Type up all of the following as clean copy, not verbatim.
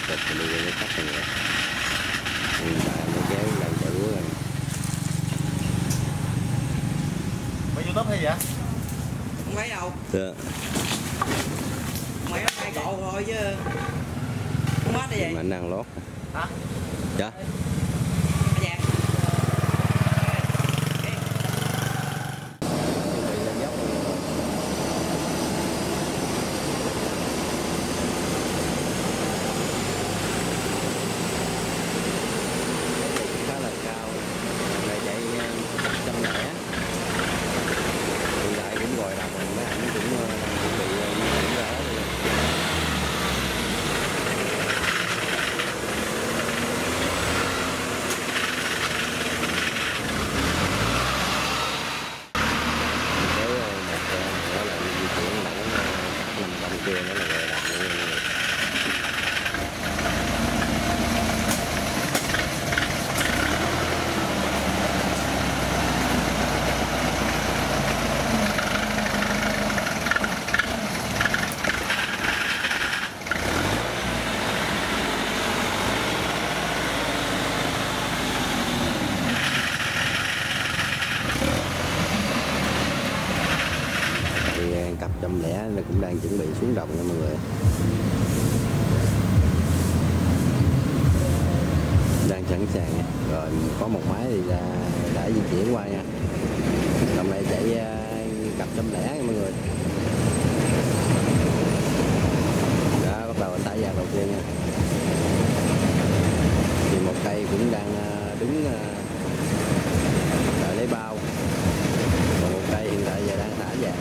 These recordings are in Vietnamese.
tục mình đi cái cắt này rồi. Bà mới kéo lên chạy cuối rồi. Mày YouTube hay vậy? Không mấy đâu. Dạ. Mày có 2 cộ thôi chứ. Không hết gì. Mà anh đang lót. Hả? Dạ. Dạ. Khá là cao. Này chạy 100 lẻ. Hiện tại cũng gọi đồng rồi, mấy anh cũng đang chuẩn bị di chuyển ra đó luôn. Đó là di chuyển đẳng 500 kia nữa là gọi đồng luôn. Cặp 100 nó cũng đang chuẩn bị xuống đồng nha mọi người, đang sẵn sàng nha. Rồi có một máy thì đã di chuyển qua nha. Đồng này chạy cặp 100 nha mọi người. Đó, bắt đầu anh tải vàng đầu tiên nha. Thì một cây cũng đang đứng đợi lấy bao, còn một cây hiện tại giờ đang thả vàng.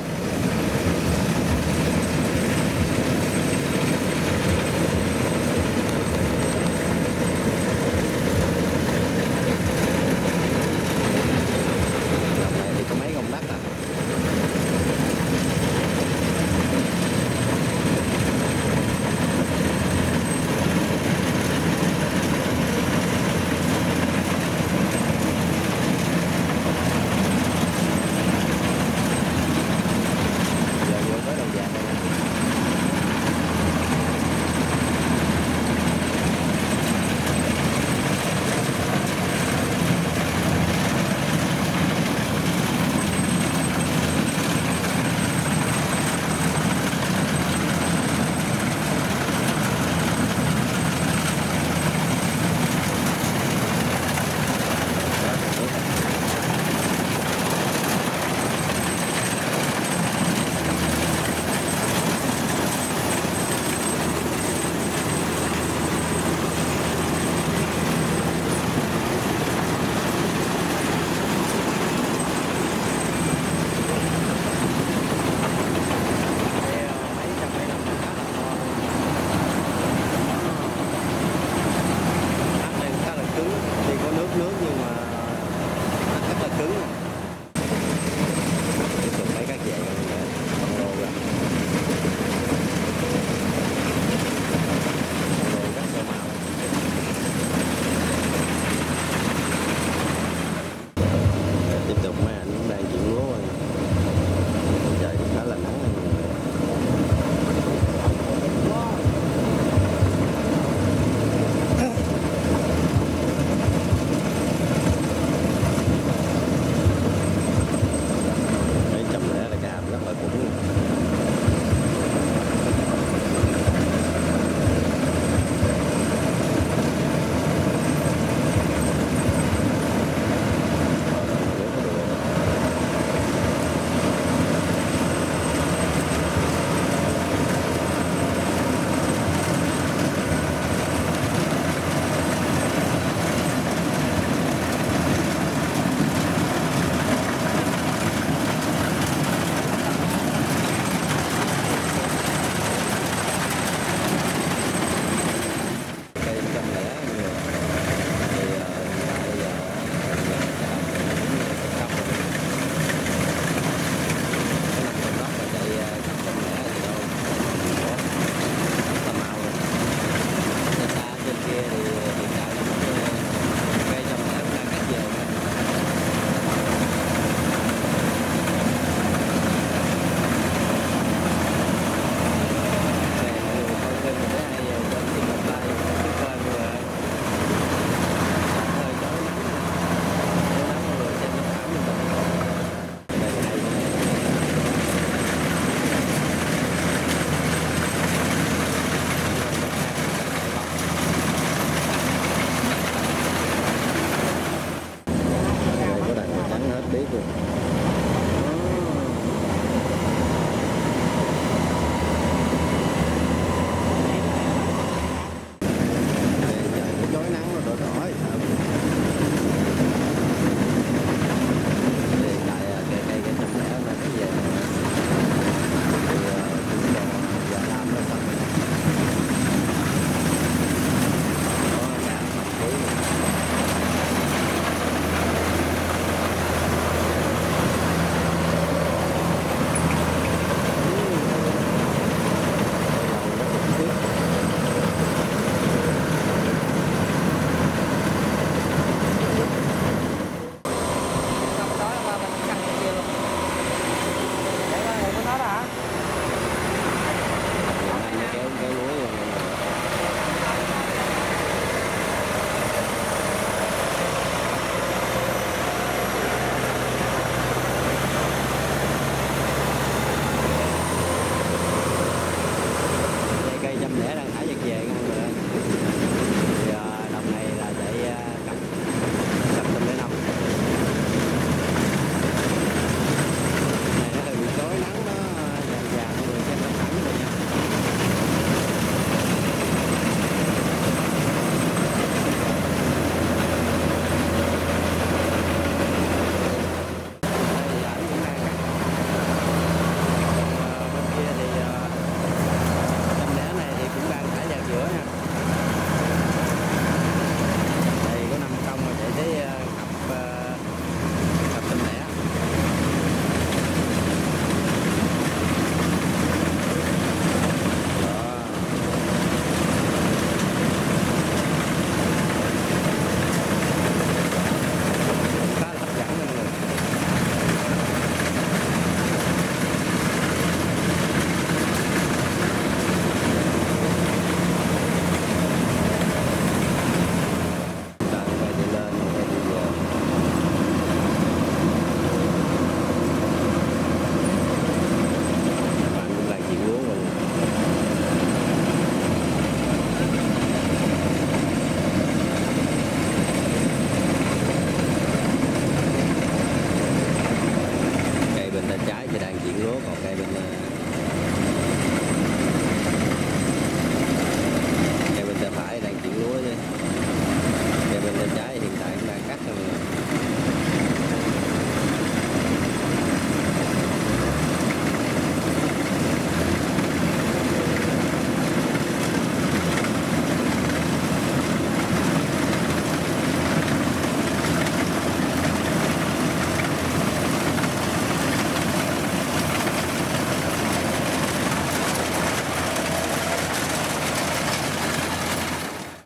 máy thì đang chuyển lúa, còn cây bên